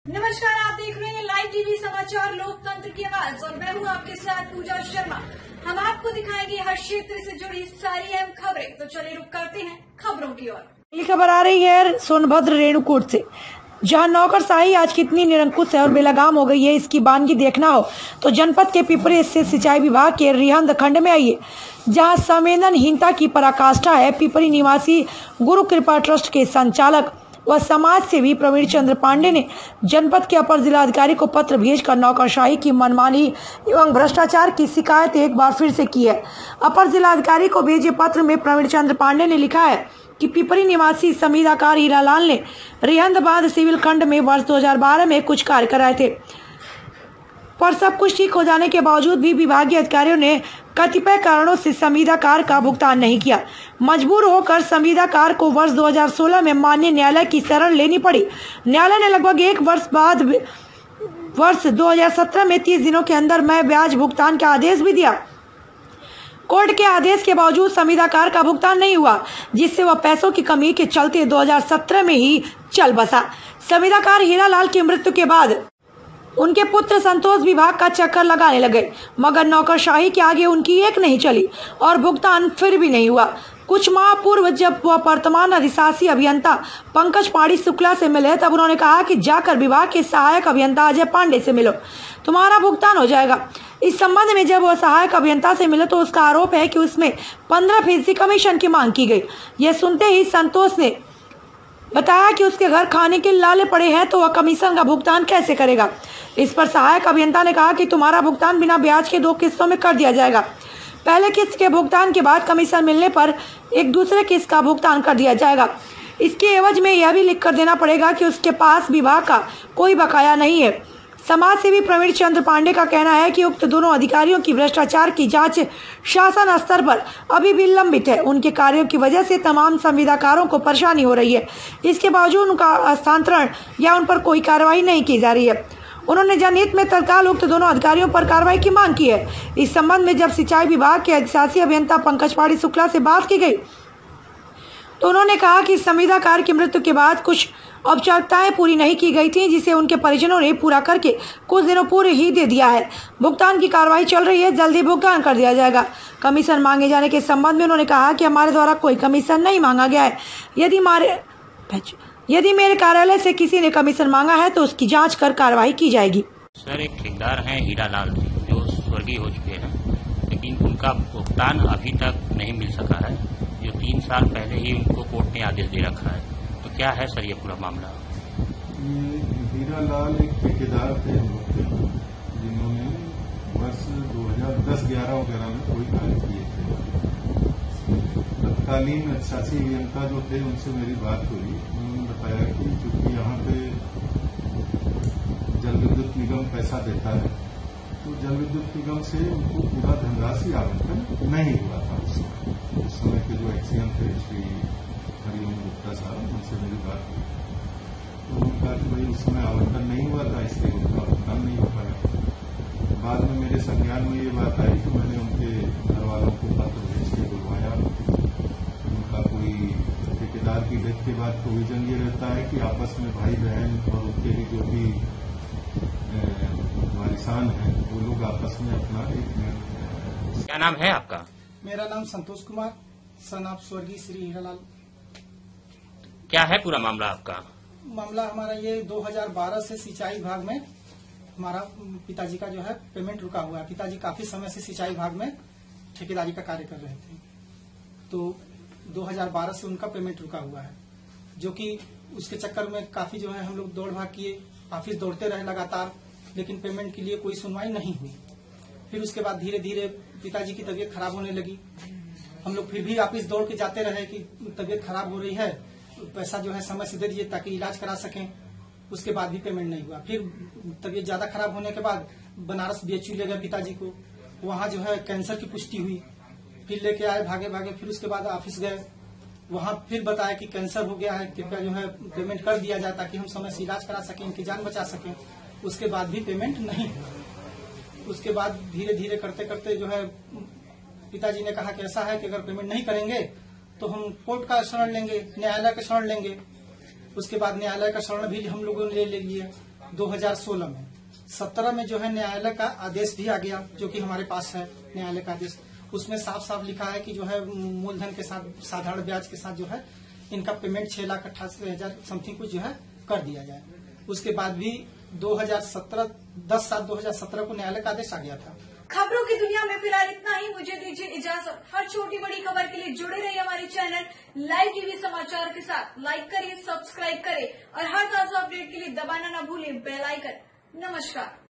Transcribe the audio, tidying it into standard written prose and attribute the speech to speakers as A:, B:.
A: नमस्कार, आप देख रहे हैं लाइव टीवी समाचार लोकतंत्र की आवाज और मैं हूं आपके साथ पूजा शर्मा। हम आपको दिखाएंगे हर क्षेत्र से जुड़ी सारी अहम खबरें। तो चलिए रुक करते हैं खबरों की ओर।
B: पहली खबर आ रही है सोनभद्र रेणुकूट से, जहां नौकरशाही आज कितनी निरंकुश है और बेलगाम हो गई है, इसकी बानगी देखना हो तो जनपद के पिपरी स्थित सिंचाई विभाग के रिहंद खंड में आइए, जहां संवेदनहीनता की पराकाष्ठा है। पिपरी निवासी गुरु कृपा ट्रस्ट के संचालक व समाज सेवी प्रवीण चंद्र पांडे ने जनपद के अपर जिलाधिकारी को पत्र भेजकर नौकरशाही की मनमानी एवं भ्रष्टाचार की शिकायत एक बार फिर से की है। अपर जिलाधिकारी को भेजे पत्र में प्रवीण चंद्र पांडे ने लिखा है कि पिपरी निवासी संविदाकार हीरालाल ने रिहंद बांध सिविल खंड में वर्ष 2012 में कुछ कार्य कराए थे, पर सब कुछ ठीक हो जाने के बावजूद भी विभागीय अधिकारियों ने कतिपय कारणों से संविदाकार का भुगतान नहीं किया। मजबूर होकर संविदाकार को वर्ष 2016 में माननीय न्यायालय की शरण लेनी पड़ी। न्यायालय ने लगभग एक वर्ष बाद वर्ष 2017 में 30 दिनों के अंदर मैं ब्याज भुगतान का आदेश भी दिया। कोर्ट के आदेश के बावजूद संविदाकार का भुगतान नहीं हुआ, जिससे वह पैसों की कमी के चलते 2017 में ही चल बसा। संविदाकार हीरालाल की मृत्यु के बाद उनके पुत्र संतोष विभाग का चक्कर लगाने लगे, मगर नौकरशाही के आगे उनकी एक नहीं चली और भुगतान फिर भी नहीं हुआ। कुछ माह पूर्व जब वह वर्तमान अधिशासी अभियंता पंकज पाड़ी शुक्ला से मिले, तब उन्होंने कहा कि जाकर विभाग के सहायक अभियंता अजय पांडे से मिलो, तुम्हारा भुगतान हो जाएगा। इस संबंध में जब वह सहायक अभियंता से मिले तो उसका आरोप है कि उसमें 15% कमीशन की मांग की गई। यह सुनते ही संतोष ने बताया कि उसके घर खाने के लाले पड़े हैं, तो वह कमीशन का भुगतान कैसे करेगा। इस पर सहायक अभियंता ने कहा कि तुम्हारा भुगतान बिना ब्याज के 2 किस्तों में कर दिया जाएगा। पहले किस्त के भुगतान के बाद कमीशन मिलने पर एक दूसरे किस्त का भुगतान कर दिया जाएगा। इसके एवज में यह भी लिख कर देना पड़ेगा कि उसके पास विभाग का कोई बकाया नहीं है। समाज सेवी प्रवीण चंद्र पांडे का कहना है कि उक्त दोनों अधिकारियों की भ्रष्टाचार की जांच शासन स्तर पर अभी भी लंबित है। उनके कार्यों की वजह से तमाम संविदाकारों को परेशानी हो रही है। इसके बावजूद उनका हस्तांतरण या उन पर कोई कार्रवाई नहीं की जा रही है। उन्होंने जनहित में तत्काल उक्त दोनों अधिकारियों पर कार्रवाई की मांग की है। इस संबंध में जब सिंचाई विभाग के अधिशासी अभियंता पंकज पाड़ी शुक्ला से बात की गई तो उन्होंने कहा कि संविदाकार की मृत्यु के बाद कुछ औपचारिकताएं पूरी नहीं की गई थी, जिसे उनके परिजनों ने पूरा करके कुछ दिनों पूर्व ही दे दिया है। भुगतान की कार्रवाई चल रही है, जल्दी भुगतान कर दिया जाएगा। कमीशन मांगे जाने के संबंध में उन्होंने कहा कि हमारे द्वारा कोई कमीशन नहीं मांगा गया है। यदि मेरे कार्यालय से किसी ने कमीशन मांगा है तो उसकी जाँच कर कार्रवाई की जाएगी।
C: सर, एक ठेकेदार हैं हीरालाल जो स्वर्गीय हो चुके हैं, लेकिन उनका भुगतान अभी तक नहीं मिल सका है, जो 3 साल पहले ही उनको कोर्ट ने आदेश दे रखा है। तो क्या है सर ये पूरा मामला?
D: हीरालाल एक ठेकेदार थे जिन्होंने वर्ष 2010-11 वगैरह में कोई कार्य किए थे। तत्कालीन अधिशासी अभियंता जो थे उनसे मेरी बात हुई। उन्होंने बताया कि चूंकि यहाँ पे जल विद्युत निगम पैसा देता है, तो जल विद्युत निगम से उनको पूरा धनराशि आवंटन नहीं हुआ था। उस समय के जो एक्सीएम थे श्री हरिओम गुप्ता साहब, उनसे मेरी बात हुई तो उन्होंने कहा कि भाई उस समय आवंटन नहीं हुआ था, इसलिए उनका भुगतान नहीं हो पाया। बाद में मेरे संज्ञान में ये बात आई कि मैंने उनके घर वालों को पत्र भेज के बुलवाया। उनका कोई ठेकेदार की डेथ के बाद प्रोविजन ये रहता है कि आपस में भाई बहन और उनके भी जो भी वारिसान हैं वो लोग आपस में अपना एक।
C: क्या नाम है आपका?
E: मेरा नाम संतोष कुमार, सन ऑफ स्वर्गीय श्री हीरालाल।
C: क्या है पूरा मामला आपका?
E: मामला हमारा ये 2012 से सिंचाई विभाग में हमारा पिताजी का जो है पेमेंट रुका हुआ है। पिताजी काफी समय से सिंचाई विभाग में ठेकेदारी का कार्य कर रहे थे, तो 2012 से उनका पेमेंट रुका हुआ है, जो कि उसके चक्कर में काफी जो है हम लोग दौड़ भाग किए, ऑफिस दौड़ते रहे लगातार, लेकिन पेमेंट के लिए कोई सुनवाई नहीं हुई। फिर उसके बाद धीरे धीरे पिताजी की तबीयत खराब होने लगी। हम लोग फिर भी ऑफिस दौड़ के जाते रहे कि तबीयत खराब हो रही है, पैसा जो है समय से दे दीजिए ताकि इलाज करा सकें। उसके बाद भी पेमेंट नहीं हुआ। फिर तबीयत ज्यादा खराब होने के बाद बनारस बीएचयू ले गए पिताजी को, वहां जो है कैंसर की पुष्टि हुई। फिर लेके आए भागे भागे, फिर उसके बाद ऑफिस गए, वहां फिर बताया कि कैंसर हो गया है, कृपया जो है पेमेंट कर दिया जाए ताकि हम समय से इलाज करा सकें, इनकी जान बचा सकें। उसके बाद भी पेमेंट नहीं हुआ। उसके बाद धीरे धीरे करते करते जो है पिताजी ने कहा कि ऐसा है कि अगर पेमेंट नहीं करेंगे तो हम कोर्ट का शरण लेंगे, न्यायालय का शरण लेंगे। उसके बाद न्यायालय का शरण भी हम लोगों ने ले लिया। 2016 में। 17 में जो है न्यायालय का आदेश भी आ गया, जो कि हमारे पास है न्यायालय का आदेश। उसमें साफ साफ लिखा है कि जो है मूलधन के साथ साधारण ब्याज के साथ जो है इनका पेमेंट 6,88,000 समथिंग कुछ जो है कर दिया जाए। उसके बाद भी 10/7/2017 को न्यायालय का आदेश आ गया था।
A: खबरों की दुनिया में फिलहाल इतना ही। मुझे दीजिए इजाजत। हर छोटी बड़ी खबर के लिए जुड़े रहिए हमारे चैनल लाइव टीवी समाचार के साथ। लाइक करिए, सब्सक्राइब करें और हर ताजा अपडेट के लिए दबाना न भूलें बेल आइकन। नमस्कार।